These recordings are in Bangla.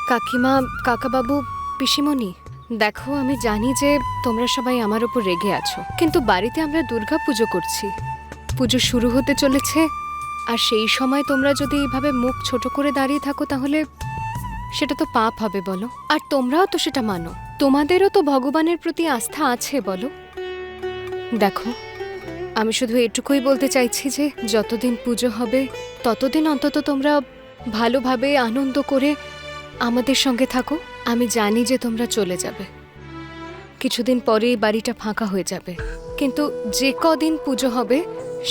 কাকিমা, কাকাবাবু, পিসিমণি, দেখো আমি জানি যে তোমরা সবাই আমার উপর রেগে আছো, কিন্তু বাড়িতে আমরা দুর্গা পুজো করছি। পুজো শুরু হতে চলেছে, আর সেই সময় তোমরা যদি এইভাবে মুখ ছোট করে দাঁড়িয়ে থাকো তাহলে সেটা তো পাপ হবে বলো। আর তোমরাও তো সেটা মানো, তোমাদেরও তো ভগবানের প্রতি আস্থা আছে বলো। দেখো, আমি শুধু এটুকুই বলতে চাইছি যে যতদিন পুজো হবে ততদিন অন্তত তোমরা ভালোভাবে আনন্দ করে আমাদের সঙ্গে থাকো। আমি জানি যে তোমরা চলে যাবে, কিছুদিন পরেই বাড়িটা ফাঁকা হয়ে যাবে, কিন্তু যে কদিন পুজো হবে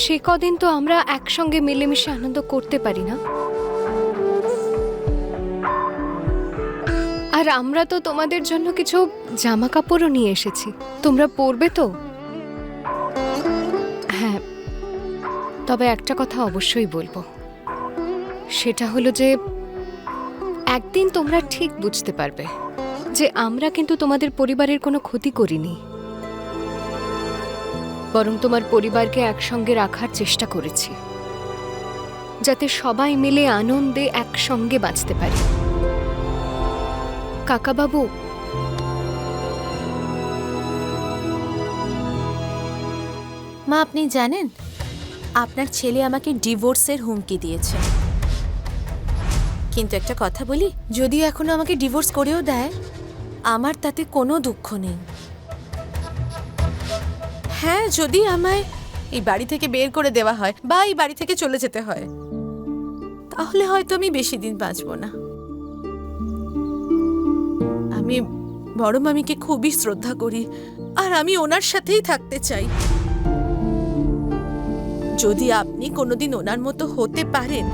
সে কদিন তো আমরা একসঙ্গে মিলেমিশে আনন্দ করতে পারি না? আর আমরা তো তোমাদের জন্য কিছু জামা কাপড়ও নিয়ে এসেছি, তোমরা পরবে তো? হ্যাঁ, তবে একটা কথা অবশ্যই বলবো, সেটা হলো যে একদিন তোমরা ঠিক বুঝতে পারবে যে আমরা কিন্তু তোমাদের পরিবারের কোনো ক্ষতি করিনি, বরং তোমার পরিবারকে একসঙ্গে রাখার চেষ্টা করেছি, যাতে সবাই মিলে আনন্দে একসঙ্গে বাঁচতে পারি। কাকাবাবু, মা, আপনি জানেন আপনার ছেলে আমাকে ডিভোর্সের হুমকি দিয়েছে। কিন্তু একটা কথা বলি, যদিও এখনো আমাকে ডিভোর্স করেও দেয়, আমার তাতে কোনো দুঃখ নেই। হ্যাঁ, যদি আমায় এই বাড়ি থেকে বের করে দেওয়া হয় বা এই বাড়ি থেকে চলে যেতে হয়, তাহলে হয়তো আমি বেশি দিন বাঁচবো না। আমি বড় মামিকে খুবই শ্রদ্ধা করি, আর আমি ওনার সাথেই থাকতে চাই। যদি আপনি কোনোদিন ওনার মতো হতে পারেন,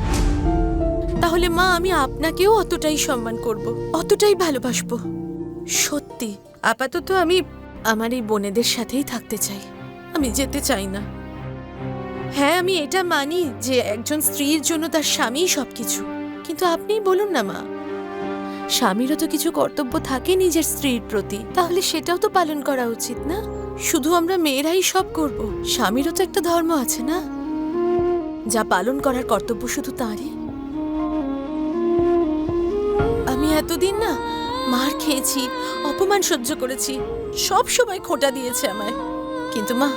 তাহলে মা আমি আপনাকেও অতটাই সম্মান করব, অতটাই ভালোবাসবো। সত্যি, আপাতত আমি আমার এই বোনেদের সাথেই থাকতে চাই, আমি যেতে চাই না। হ্যাঁ, আমি এটা মানি যে একজন স্ত্রীর জন্য তার স্বামীই সবকিছু, কিন্তু আপনিই বলুন না মা, স্বামীরও তো কিছু কর্তব্য থাকে নিজের স্ত্রীর প্রতি, তাহলে সেটাও তো পালন করা উচিত না? শুধু আমরা মেয়েরাই সব করব? স্বামীরও তো একটা ধর্ম আছে না, যা পালন করার কর্তব্য শুধু তারই। আমি এতদিন না মার খেয়েছি, অপমান সহ্য করেছি, সব সময় খোঁটা দিয়েছে আমায়, কিন্তু মা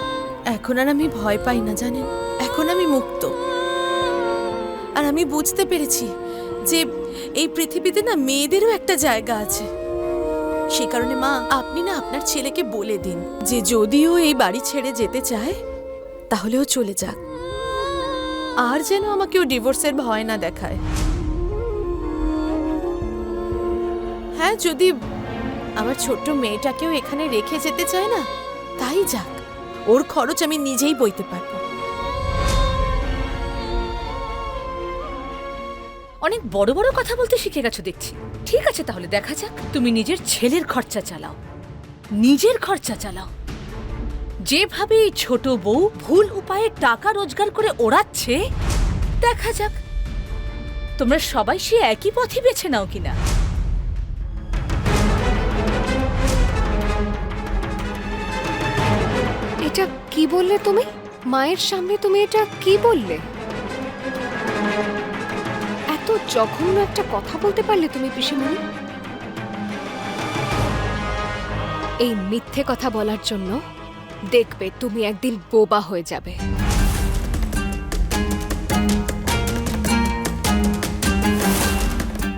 এখন আর আমি ভয় পাই না, জানেন? এখন আমি মুক্ত। আর আমি বুঝতে পেরেছি যে এই পৃথিবীতে না মেয়েদেরও একটা জায়গা আছে। সে কারণে মা, আপনি না আপনার ছেলেকে বলে দিন যে যদিও এই বাড়ি ছেড়ে যেতে চায় তাহলেও চলে যাক, আর যেন আমাকেও ডিভোর্সের ভয় না দেখায়। হ্যাঁ, যদি আমার ছোট্ট মেয়েটাকেও এখানে রেখে যেতে চায় না, তাই যাক, ওর খরচ আমি নিজেই বইতে পারবো। অনেক বড় বড় কথা বলতে শিখে গেছো দেখছি। ঠিক আছে, তাহলে দেখা যাক, তুমি নিজের ছেলের খরচা চালাও, নিজের খরচা চালাও। যেভাবে এই ছোট বউ ভুল উপায়ে টাকা রোজগার করে ওড়াচ্ছে, দেখা যাক তোমরা সবাই সে একই পথই বেছে নাও কিনা। এটা কি বললে তুমি? মায়ের সামনে তুমি এটা কি বললে? এত জঘন্য একটা কথা বলতে পারলে তুমি পিসিমণি? এই মিথ্যে কথা বলার জন্য দেখবে তুমি একদিন বোবা হয়ে যাবে।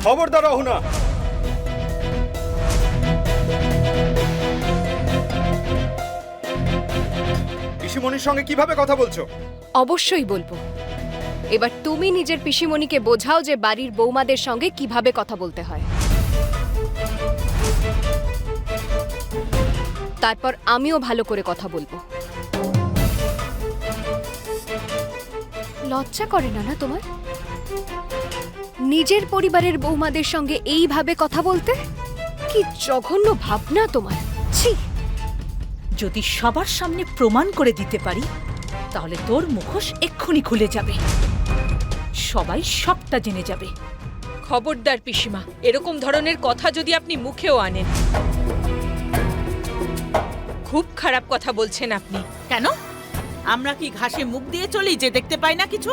খবরদার অহুনা, পিসিমণির সঙ্গে কিভাবে কথা বলছো? অবশ্যই বলবো। এবার তুমি নিজের পিসিমণিকে বোঝাও যে বাড়ির বৌমাদের সঙ্গে কিভাবে কথা বলতে হয়। তারপর আমিও ভালো করে কথা বলবো। লজ্জা করে না না তোমার নিজের পরিবারের বৌমাদের সঙ্গে এইভাবে কথা বলতে? কি জঘন্য ভাবনা তোমার! ছি! যদি সবার সামনে প্রমাণ করে দিতে পারি, তাহলে তোর মুখোশ এক্ষুনি খুলে যাবে, সবাই সবটা জেনে যাবে। খবরদার পিসিমা, এরকম ধরনের কথা যদি আপনি মুখেও আনেন, খুব খারাপ কথা বলছেন আপনি। কেন? আমরা কি ঘাসে মুখ দিয়ে চলি যে দেখতে পাই না কিছু?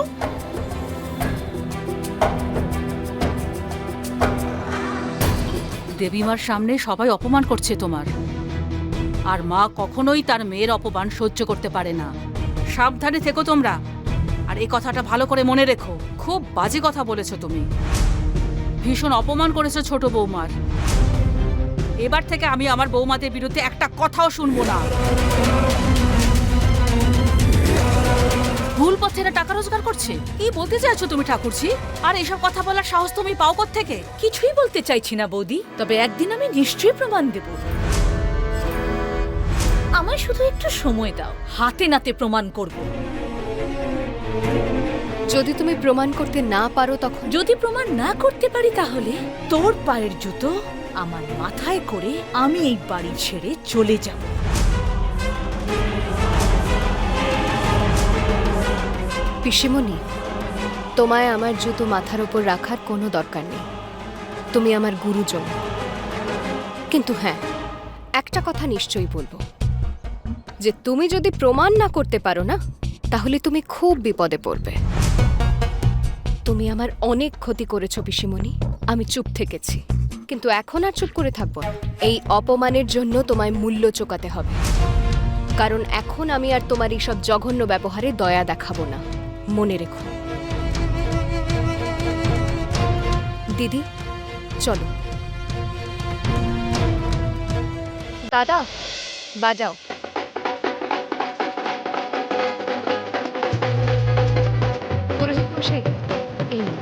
দেবীমার সামনে সবাই অপমান করছে তোমার, আর মা কখনোই তার মেয়ের অপমান সহ্য করতে পারে না। সাবধানে থেকো তোমরা, আর এই কথাটা ভালো করে মনে রেখো। খুব বাজে কথা বলেছো তুমি, ভীষণ অপমান করেছো ছোট বৌমার। এবার থেকে আমি আমার বৌমাদের বিরুদ্ধে একটা কথাও শুনবো না। ভুল পথে এরা টাকা রোজগার করছে, কি বলতে চাইছো তুমি ঠাকুরজি? আর এসব কথা বলার সাহস তুমি পাও কোত্থেকে? কিছুই বলতে চাইছি না বৌদি, তবে একদিন আমি নিশ্চয়ই প্রমাণ দেব। আমায় শুধু একটু সময় দাও, হাতে নাতে প্রমাণ করব। যদি তুমি প্রমাণ করতে না পারো তখন? যদি প্রমাণ না করতে পারি তাহলে তোর পায়ের জুতো আমার মাথায় করে আমি এই বাড়ি ছেড়ে চলে যাব। পিসিমণি, তোমায় আমার জুতো মাথার উপর রাখার কোনো দরকার নেই। তুমি আমার গুরুজন। কিন্তু হ্যাঁ, একটা কথা নিশ্চয়ই বলবো, যে তুমি যদি প্রমাণ না করতে পারো না, তাহলে তুমি খুব বিপদে পড়বে। তুমি আমার অনেক ক্ষতি করেছো পিসিমণি, আমি চুপ থেকেছি, কিন্তু এখন আর চুপ করে থাকবো না। এই অপমানের জন্য তোমায় মূল্য চোকাতে হবে, কারণ এখন আমি আর তোমার এইসব জঘন্য ব্যবহারে দয়া দেখাবো না, মনে রেখো। দিদি চলো। দাদা বাজাও। পুরোহিত মশাই, এই নিন।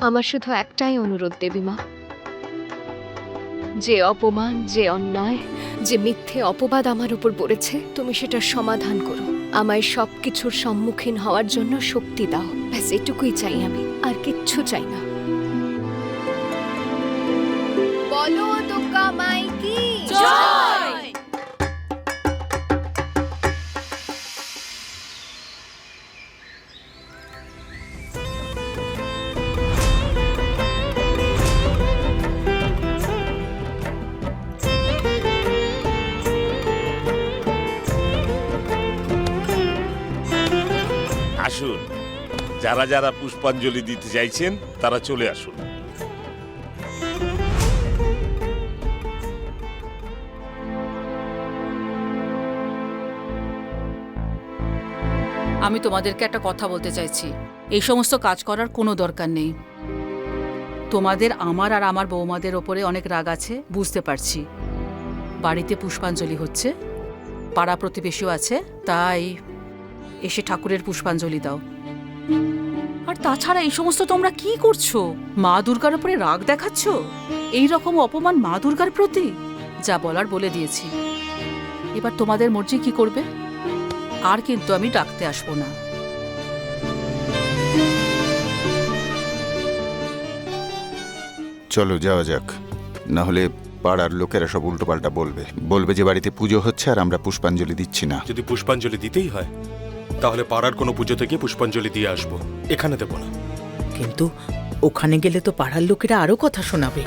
আমার শুধু একটাই অনুরোধ দেবীমা, যে অপমান, যে অন্যায়, যে মিথ্যে অপবাদ আমার উপর পড়েছে, তুমি সেটার সমাধান করো। আমায় সবকিছুর সম্মুখীন হওয়ার জন্য শক্তি দাও, ব্যাস এটুকুই চাই আমি, আর কিচ্ছু চাই না। বলো দুর্গা মাই কি জয়। আসুন, যারা যারা পুষ্পাঞ্জলি দিতে চাইছেন তারা চলে আসুন। আমি তোমাদেরকে একটা কথা বলতে চাইছি, এই সমস্ত কাজ করার কোনো দরকার নেই। তোমাদের আমার আর আমার বৌমাদের ওপরে অনেক রাগ আছে, বুঝতে পারছি। বাড়িতে পুষ্পাঞ্জলি হচ্ছে, পাড়া প্রতিবেশীও আছে, তাই এসে ঠাকুরের পুষ্পাঞ্জলি দাও। আর তাছাড়া এই সমস্ত তোমরা কি করছো? মা দুর্গার উপরে রাগ দেখাচ্ছ? এই রকম অপমান মা দুর্গার প্রতি? যা বলার বলে দিয়েছি, এবার তোমাদের মর্জি কি করবে। আর কিন্তু আমি ডাকতে আসবো না। চলো যাওয়া যাক, না হলে পাড়ার লোকেরা সব উল্টোপাল্টা বলবে যে বাড়িতে পুজো হচ্ছে আর আমরা পুষ্পাঞ্জলি দিচ্ছি না। যদি পুষ্পাঞ্জলি দিতেই হয় তাহলে পাড়ার কোনো পুজো থেকে পুষ্পাঞ্জলি দিয়ে আসবো, এখানে দেবো না। কিন্তু ওখানে গেলে তো পাড়ার লোকেরা আরো কথা শোনাবে।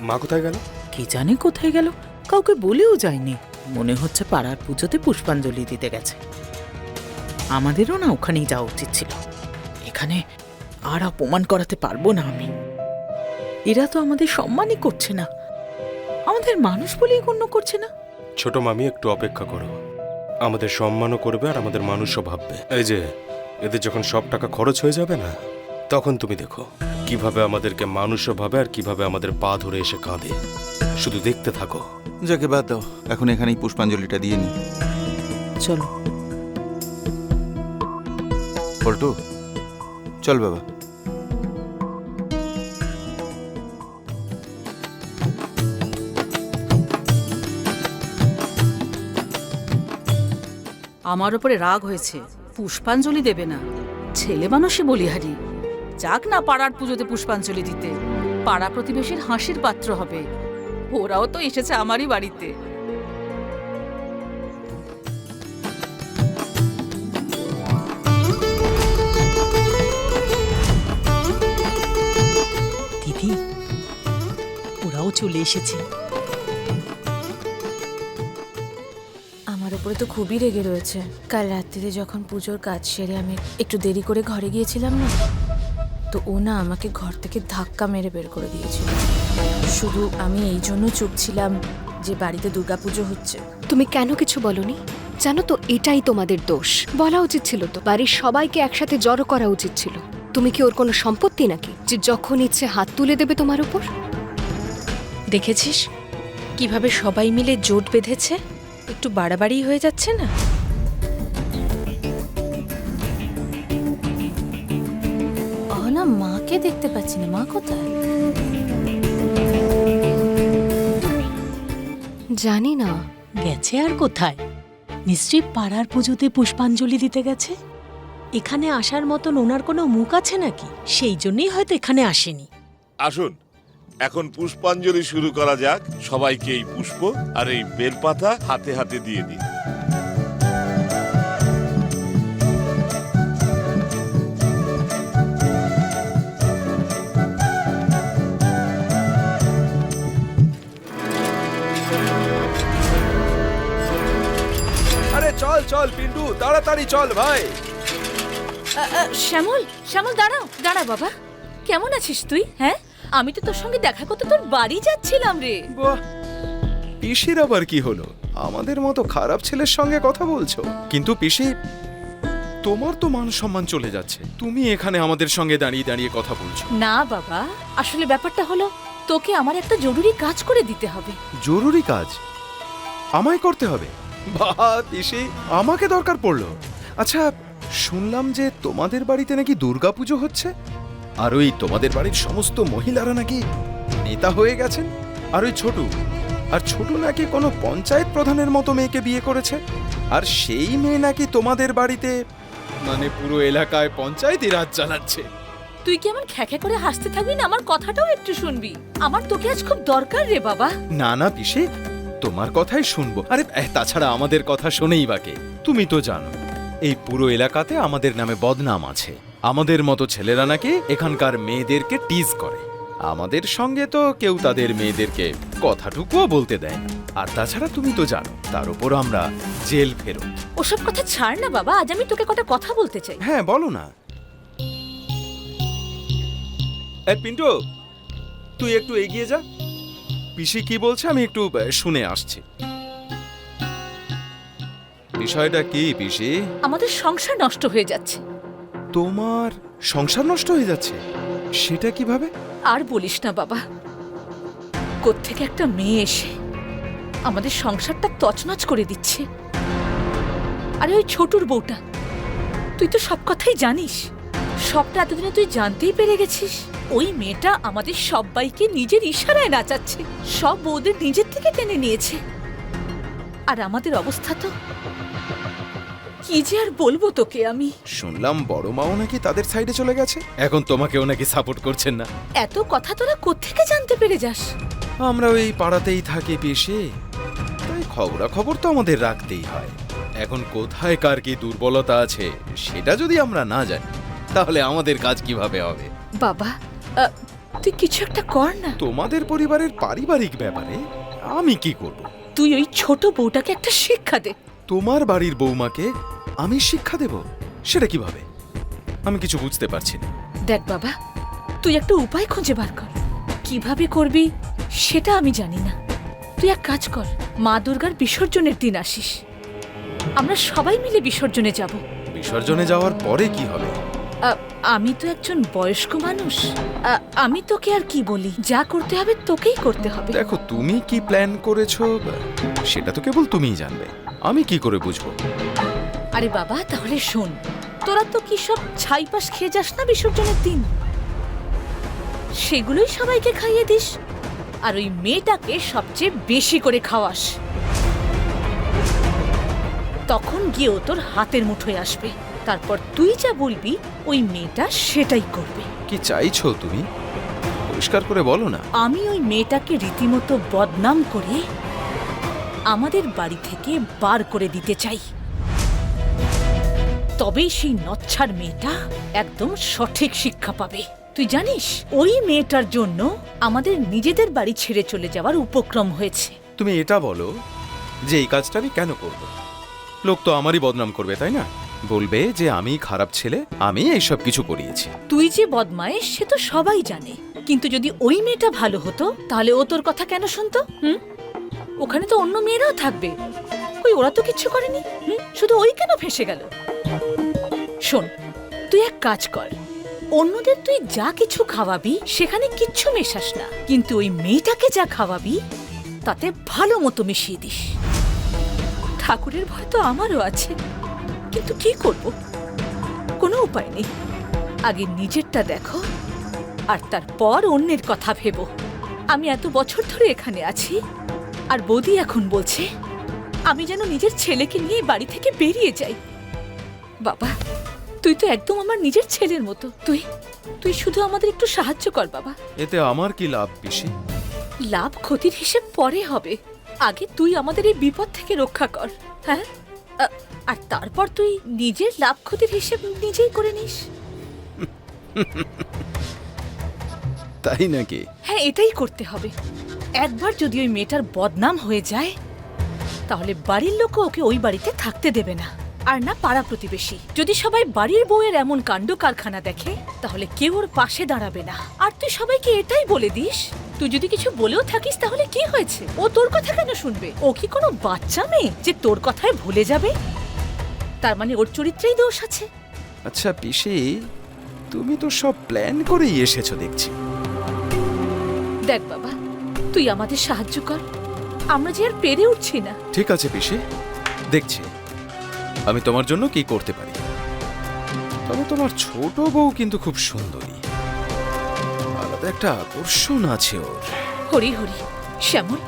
মা কোথায় গেল? কি জানে কোথায় গেল, কাউকে বলেও যায়নি। মনে হচ্ছে পাড়ার পুজোতে পুষ্পাঞ্জলি দিতে গেছে। আমাদেরও না ওখানেই যাওয়া উচিত ছিল। এখানে আর অপমান করাতে পারবো না আমি। এরা তো আমাদের সম্মানই করছে না, আমাদের মানুষ বলেই গণ্য করছে না। ছোট মামি, একটু অপেক্ষা করো, আমাদের সম্মানও করবে আর আমাদের মানুষও ভাববে। এই যে এদের যখন সব টাকা খরচ হয়ে যাবে না, তখন তুমি দেখো কিভাবে আমাদেরকে মানুষও ভাবে আর কিভাবে আমাদের পা ধরে এসে কাঁদে। শুধু দেখতে থাকো। যাকে বাদ দাও, এখন এখানেই পুষ্পাঞ্জলিটা দিয়ে নি। চলো পল্টু, চল বাবা। আমার ওপরে রাগ হয়েছে, পুষ্পাঞ্জলি দেবে না? ছেলে মানুষই বলিহারি, যাক না পাড়ার পুজোতে পুষ্পাঞ্জলি দিতে। পাড়া প্রতিবেশীর হাসির পাত্র হবে। ওরাও তো এসেছে আমারই বাড়িতে। দিদি, ওরাও চলে এসেছে। আমার উপরে তো খুবই রেগে রয়েছে। কাল রাত্রিরে যখন পুজোর কাজ সেরে আমি একটু দেরি করে ঘরে গিয়েছিলাম না, তো ও না আমাকে ঘর থেকে ধাক্কা মেরে বের করে দিয়েছিল। শুধু আমি এই জন্য চুপ ছিলাম যে বাড়িতে দুর্গাপুজো হচ্ছে। তুমি কেন কিছু বলনি? জানো তো এটাই তোমাদের দোষ। বলা উচিত ছিল তো, বাড়ির সবাইকে একসাথে জড়ো করা উচিত ছিল। তুমি কি ওর কোনো সম্পত্তি নাকি যে যখন ইচ্ছে হাত তুলে দেবে তোমার উপর? দেখেছিস কিভাবে সবাই মিলে জোট বেঁধেছে? একটু বাড়াবাড়ি হয়ে যাচ্ছে না? না, মাকে দেখতে পাচ্ছি না। মা কোথায়? জানি না। গেছে আর কোথায়? নিশ্চয়ই পাড়ার পুজোতে পুষ্পাঞ্জলি দিতে গেছে। এখানে আসার মতন ওনার কোনো মুখ আছে নাকি? সেই জন্যই হয়তো এখানে আসেনি। আসুন, এখন পুষ্পাঞ্জলি শুরু করা যাক। সবাইকে এই পুষ্প আর এই বেলপাতা হাতে হাতে দিয়ে দিন। আরে চল চল পিন্টু, তাড়াতাড়ি চল ভাই। শ্যামল, শ্যামল দাঁড়াও, দাঁড়া বাবা। কেমন আছিস তুই? হ্যাঁ, আমি তো তোর সঙ্গে দেখা করতে তোর বাড়ি যাচ্ছিলাম রে। বাহ, পিসির আবার কি হলো? আমাদের মতো খারাপ ছেলের সঙ্গে কথা বলছো? কিন্তু পিসি, তোমার তো মান সম্মান চলে যাচ্ছে। তুমি এখানে আমাদের সঙ্গে দাঁড়িয়ে দাঁড়িয়ে কথা বলছো। না বাবা, আসলে ব্যাপারটা হলো তোকে আমার একটা জরুরি কাজ করে দিতে হবে। জরুরি কাজ আমায় করতে হবে? বাহ পিসি, আমাকে দরকার পড়লো। আচ্ছা, শুনলাম যে তোমাদের বাড়িতে নাকি দুর্গাপুজো হচ্ছে, আর ওই তোমাদের বাড়ির সমস্ত মহিলারা নাকি নেতা হয়ে গেছেন। আর ওই ছোটু নাকি কোনো পঞ্চায়েত প্রধানের মতো মেয়েকে বিয়ে করেছে, আর সেই মেয়ে নাকি তোমাদের বাড়িতে মানে পুরো এলাকায় পঞ্চায়েতই রাজ চালাচ্ছে। তুই কি এমন খ্যাখ্যা করে হাসতে থাকবি না? আমার কথাটাও একটু শুনবি। আমার তোকে আজ খুব দরকার রে বাবা। না না পিসি, তোমার কথাই শুনবো। আরে তাছাড়া আমাদের কথা শোনেই বাকে। তুমি তো জানো এই পুরো এলাকাতে আমাদের নামে বদনাম আছে। আমাদের মতো ছেলেরা নাকি এখানকার মেয়েদেরকে টিজ করে। আমাদের সঙ্গে তো কেউ তাদের মেয়েদেরকে কথাটুকুও বলতে দেয় না। আর তাছাড়া তুমি তো জানো, তার উপর আমরা জেল ফেরত। ওসব কথা ছাড় না বাবা, আজ আমি তোকে কটা কথা বলতে চাই। হ্যাঁ বলো না। পিন্টু, তুই একটু এগিয়ে যা। পিসি কি বলছে আমি একটু শুনে আসছি। বিষয়টা কি পিসি? আমাদের সংসার নষ্ট হয়ে যাচ্ছে। তোমার সংসার নষ্ট হয়ে যাচ্ছে? সেটা কিভাবে? আর বলিস না বাবা, কোত্থেকে একটা মেয়ে এসে আমাদের সংসারটা তছনছ করে দিচ্ছে। আরে ওই ছোটুর বউটা, তুই তো সব কথাই জানিস। সবটা এতদিনে তুই জানতেই পেরে গেছিস। ওই মেয়েটা আমাদের সবাইকে নিজের ইশারায় নাচাচ্ছে, সব বউদের নিজের থেকে টেনে নিয়েছে। আর আমাদের অবস্থা তো কি যে আর বলবো তোকে আমি। শুনলাম বড় মাও নাকি তাদের সাইডে চলে গেছে, এখন তোমাকেও নাকি সাপোর্ট করছেন না। এত কথা তোরা কোত্থেকে জানতে পেরে যাস? আমরা ওই পাড়াতেই থাকি পিসি, তাই খবরাখবর তো আমাদের রাখতেই হয়। এখন কোথায় কার কি দুর্বলতা আছে সেটা যদি আমরা না জানি, তাহলে আমাদের কাজ কিভাবে হবে? বাবা, তুই কিছু একটা কর না। তোমাদের পরিবারের পারিবারিক ব্যাপারে আমি কি করব? তুই ওই ছোট বউটাকে একটা শিক্ষা দে। তোমার বাড়ির বৌমাকে আমি শিক্ষা দেব? সেটা কিভাবে? আমি কিছু বুঝতে পারছি না। দেখ বাবা, তুই একটা উপায় খুঁজে বার কর। কিভাবে করবি সেটা আমি জানি না। তুই এক কাজ কর, মা দুর্গার বিসর্জনের দিন আসিস। আমরা সবাই মিলে বিসর্জনে যাব। বিসর্জনে যাওয়ার পরে কি হবে? আমি তো একজন বয়স্ক মানুষ, আমি তোকে আর কি বলি, যা করতে হবে তোকেই করতে হবে। দেখো, তুমি কি প্ল্যান করেছো সেটা তো কেবল তুমিই জানবে, আমি কি করে বুঝবো? আরে বাবা, তাহলে শোন, তোরা তো কি সব ছাইপাশ খেয়ে যাস না বিসর্জনের দিন? সেগুলোই সবাইকে খাইয়ে দিস, আর ওই মেয়েটাকে সবচেয়ে বেশি করে খাওয়াস। তখন গিয়ে ও তোর হাতের মুঠোয় আসবে। তারপর তুই যা বলবি ওই মেয়েটা সেটাই করবে। কি চাইছো তুমি? পরিষ্কার করে বলো না। আমি ওই মেয়েটাকে রীতিমতো বদনাম করে আমাদের বাড়ি থেকে বার করে দিতে চাই। তবেই সেই নচ্ছার মেয়েটা একদম সঠিক শিক্ষা পাবে। তুই জানিস ওই মেয়েটার জন্য আমাদের নিজেদের বাড়ি ছেড়ে চলে যাওয়ার উপক্রম হয়েছে। তুমি এটা বলো যে এই কাজটা আমি কেন করব? লোক তো আমারই বদনাম করবে, তাই না? বলবে যে আমি খারাপ ছেলে, আমি এইসব কিছু করিয়েছি। তুই যে বদমাইশ সে তো সবাই জানে, কিন্তু যদি ওই মেয়েটা ভালো হতো তাহলে ও তোর কথা কেন শুনতো? ওখানে তো অন্য মেয়েরাও থাকবে, কই ওরা তো কিচ্ছু করেনি। শুধু ওই কেন ফেঁসে গেল? শোন, তুই এক কাজ কর, অন্যদের তুই যা কিছু খাওয়াবি সেখানে কিচ্ছু মেশাস না, কিন্তু ওই মেয়েটাকে যা খাওয়াবি তাতে ভালো মতো মিশিয়ে দিস। ঠাকুরের ভয় তো আমারও আছে, কিন্তু কি করব, কোনো উপায় নেই। আগে নিজেরটা দেখো আর তারপর অন্যের কথা ভেবো। আমি এত বছর ধরে এখানে আছি আর বৌদি এখন বলছে আমি যেন নিজের ছেলেকে নিয়ে বাড়ি থেকে বেরিয়ে যাই। বাবা, তুই তো একদম আমার নিজের ছেলের মতো। তুই তুই শুধু আমাদের একটু সাহায্য কর বাবা। এতে আমার কি লাভ পিসি? লাভ ক্ষতির হিসেব পরে হবে, আগে তুই আমাদের এই বিপদ থেকে রক্ষা কর। হ্যাঁ, আর তারপর তুই নিজের লাভ ক্ষতির হিসেব নিজেই করে নিস। তাই নাকি? হ্যাঁ, এটাই করতে হবে। একবার যদি ওই মেয়েটার বদনাম হয়ে যায় তাহলে বাড়ির লোকও ওকে ওই বাড়িতে থাকতে দেবে না, আর না পাড়া প্রতিবেশী। যদি সবাই বাড়ির বউয়ের এমন কাণ্ড কারখানা দেখে তাহলে কেউ ওর পাশে দাঁড়াবে না। আর তুই সবাইকে এটাই বলে দিস, তুই যদি কিছু বলেও থাকিস তাহলে কি হয়েছে, ও তোর কথা কেন শুনবে? ও কি কোনো বাচ্চা মেয়ে যে তোর কথায় ভুলে যাবে? তার মানে ওর চরিত্রেই দোষ আছে। আচ্ছা পিসি, তুমি তো সব প্ল্যান করেই এসেছো দেখছি। দেখ বাবা, তুই আমাদের সাহায্য কর, আমরা যে আর পেরে উঠছি না। ঠিক আছে পিসি, দেখছি আমি তোমার জন্য কি করতে পারি। তবে তোমার ছোট বউ কিন্তু খুব সুন্দরী, আলাদা একটা আকর্ষণ আছে ওর। হরি হরি, শ্যামল,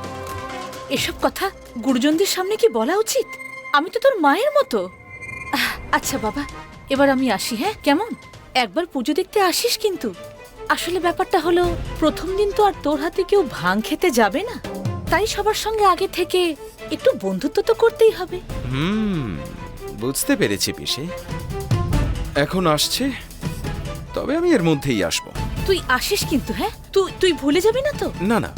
এসব কথা গুরুজনদের সামনে কি বলা উচিত? আমি তো তোর মায়ের মতো। আচ্ছা বাবা, এবার আমি আসি। হ্যাঁ, কেমন? একবার পুজো দেখতে আসিস কিন্তু। আসলে ব্যাপারটা হলো, প্রথম দিন তো আর তোর হাতে কেউ ভাং খেতে যাবে না, তাই সবার সঙ্গে আগে থেকে একটু বন্ধুত্ব তো করতেই হবে। বুঝতে পেরেছি পিসি, এখন আসছে, তবে আমি এর মধ্যেই আসবো। তুই আসিস কিন্তু। হ্যাঁ, তুই ভুলে যাবি না তো? না না,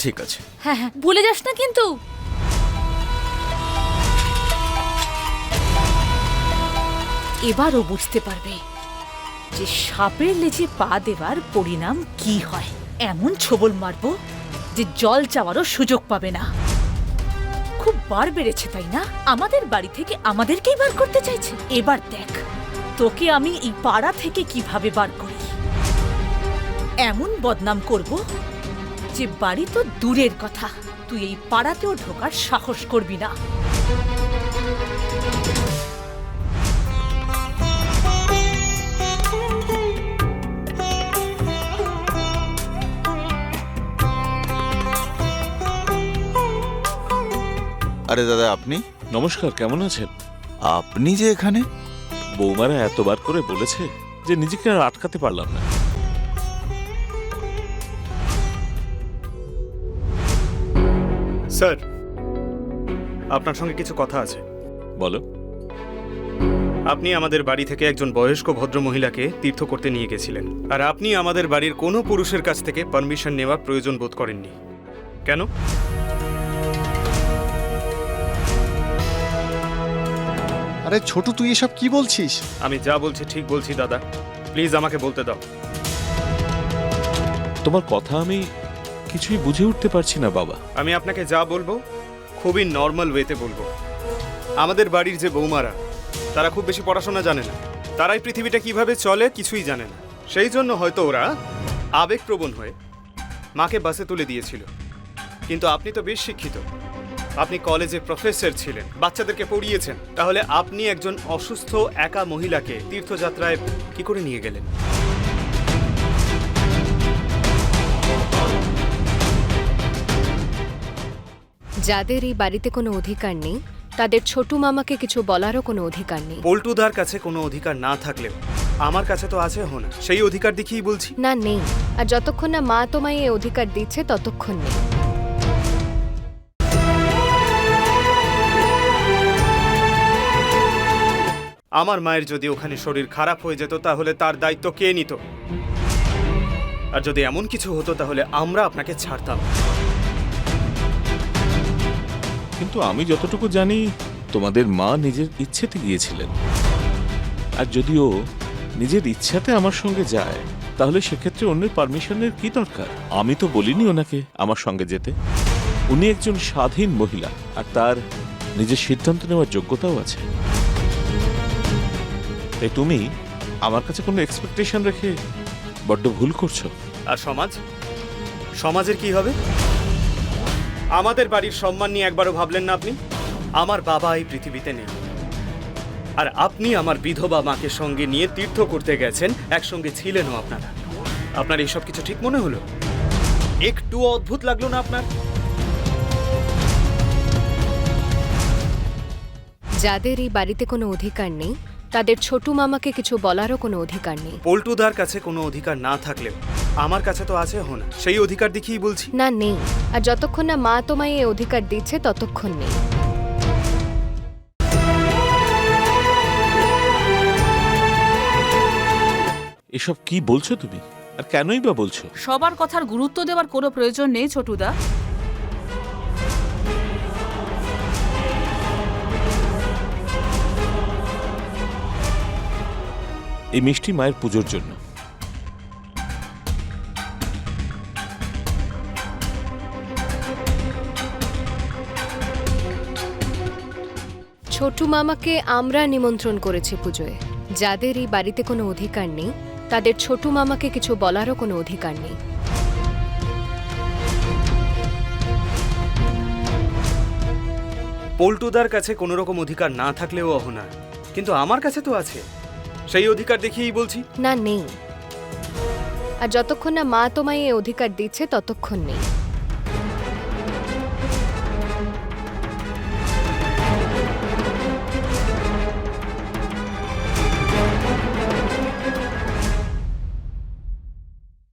ঠিক আছে। হ্যাঁ হ্যাঁ, ভুলে যাস না কিন্তু। এবারও বুঝতে পারবে যে সাপের লেজে পা দেওয়ার পরিণাম কি হয়। এমন ছোবল মারবো যে জল চাওয়ারও সুযোগ পাবে না। খুব বার বেড়েছে তাই না? আমাদের বাড়ি থেকে আমাদেরকেই বার করতে চাইছে। এবার দেখ তোকে আমি এই পাড়া থেকে কিভাবে বার করি। এমন বদনাম করব যে বাড়ি তো দূরের কথা, তুই এই পাড়াতেও ঢোকার সাহস করবি না। আরে দাদা, আপনি? নমস্কার, কেমন আছেন? আপনি যে এখানে? বৌমারা এতবার করে বলেছে যে নিজেকে আর আটকাতে পারলাম না। স্যার, আপনার সঙ্গে কিছু কথা আছে। বলো। আপনি আমাদের বাড়ি থেকে একজন বয়স্ক ভদ্র মহিলাকে তীর্থ করতে নিয়ে গেছিলেন, আর আপনি আমাদের বাড়ির কোনো পুরুষের কাছ থেকে পারমিশন নেওয়া প্রয়োজন বোধ করেননি। কেন? আরে ছোট, তুই এসব কি বলছিস? আমি যা বলছি ঠিক বলছি দাদা, প্লিজ আমাকে বলতে দাও। তোমার কথা আমি কিছুই বুঝে উঠতে পারছি না বাবা। আমি আপনাকে যা বলবো খুবই নর্মাল ওয়েতে বলবো। আমাদের বাড়ির যে বৌমারা, তারা খুব বেশি পড়াশোনা জানে না, তারাই পৃথিবীটা কিভাবে চলে কিছুই জানে না। সেই জন্য হয়তো ওরা আবেগপ্রবণ হয়ে মাকে বাসে তুলে দিয়েছিল। কিন্তু আপনি তো বেশ শিক্ষিত, আপনি কলেজে প্রফেসর ছিলেন, বাচ্চাদেরকে পড়িয়েছেন, তাহলে আপনি একজন অসুস্থ একা মহিলাকে তীর্থযাত্রায় কি করে নিয়ে গেলেন? যাদের এই বাড়িতে কোনো অধিকার নেই তাদের ছোটু মামাকে কিছু বলারও কোনো অধিকার নেই। পল্টুদার কাছে কোনো অধিকার না থাকলেও আমার কাছে তো আছে হোনা, সেই অধিকার দেখিয়েই বলছি। না নেই, আর যতক্ষণ না মা তোমায় এই অধিকার দিচ্ছে ততক্ষণ নেই। আমার মায়ের যদি ওখানে শরীর খারাপ হয়ে যেত তাহলে তার দায়িত্ব কে নিত? আর যদি এমন কিছু হতো তাহলে আমরা আপনাকে ছাড়তাম। কিন্তু আমি যতটুকু জানি তোমাদের মা নিজের ইচ্ছেতে গিয়েছিলেন, আর যদিও নিজের ইচ্ছাতে আমার সঙ্গে যায় তাহলে সেক্ষেত্রে অন্যের পারমিশনের কি দরকার? আমি তো বলিনি ওনাকে আমার সঙ্গে যেতে। উনি একজন স্বাধীন মহিলা, আর তার নিজের সিদ্ধান্ত নেওয়ার যোগ্যতাও আছে। তাই তুমি আমার কাছে কোনো এক্সপেকটেশন রেখে বড্ড ভুল করছো। আর সমাজের কি হবে? আমাদের বাড়ির সম্মান নিয়ে একবারও ভাবলেন না আপনি? আমার বাবা এই পৃথিবীতে নেই, আর আপনি আমার বিধবা মাকে সঙ্গে নিয়ে তীর্থ করতে গেছেন, একসঙ্গে ছিলেনও আপনারা। আপনার এইসব কিছু ঠিক মনে হলো? একটু অদ্ভুত লাগলো না আপনার? যাদের এই বাড়িতে কোনো অধিকার নেই তাদের ছোট মামাকে কিছু বলারও কোনো অধিকার নেই। পল্টুদার কাছে কোনো অধিকার না থাকলেও আমার কাছে তো আছে হোনা, সেই অধিকার দেখিয়েই বলছি। না নেই, আর যতক্ষণ না মা তোমায় এই অধিকার দিচ্ছে ততক্ষণ নেই। এসব কি বলছো তুমি, আর কেনই বা বলছো? সবার কথার গুরুত্ব দেওয়ার কোনো প্রয়োজন নেই ছোটুদা। এই মিষ্টি মায়ের পুজোর জন্য। ছোট মামাকে আমরা নিমন্ত্রণ করেছি পুজোয়। যাদের এই বাড়িতে কোনো অধিকার নেই তাদের ছোট মামাকে কিছু বলারও কোনো অধিকার নেই। পল্টুদার কাছে কোনো রকম অধিকার না থাকলেও অহনা, কিন্তু আমার কাছে তো আছে, সেই অধিকার দেখিয়েই বলছি। না নেই, আর যতক্ষণ না মা তোমায় এই অধিকার দিচ্ছে ততক্ষণ নেই।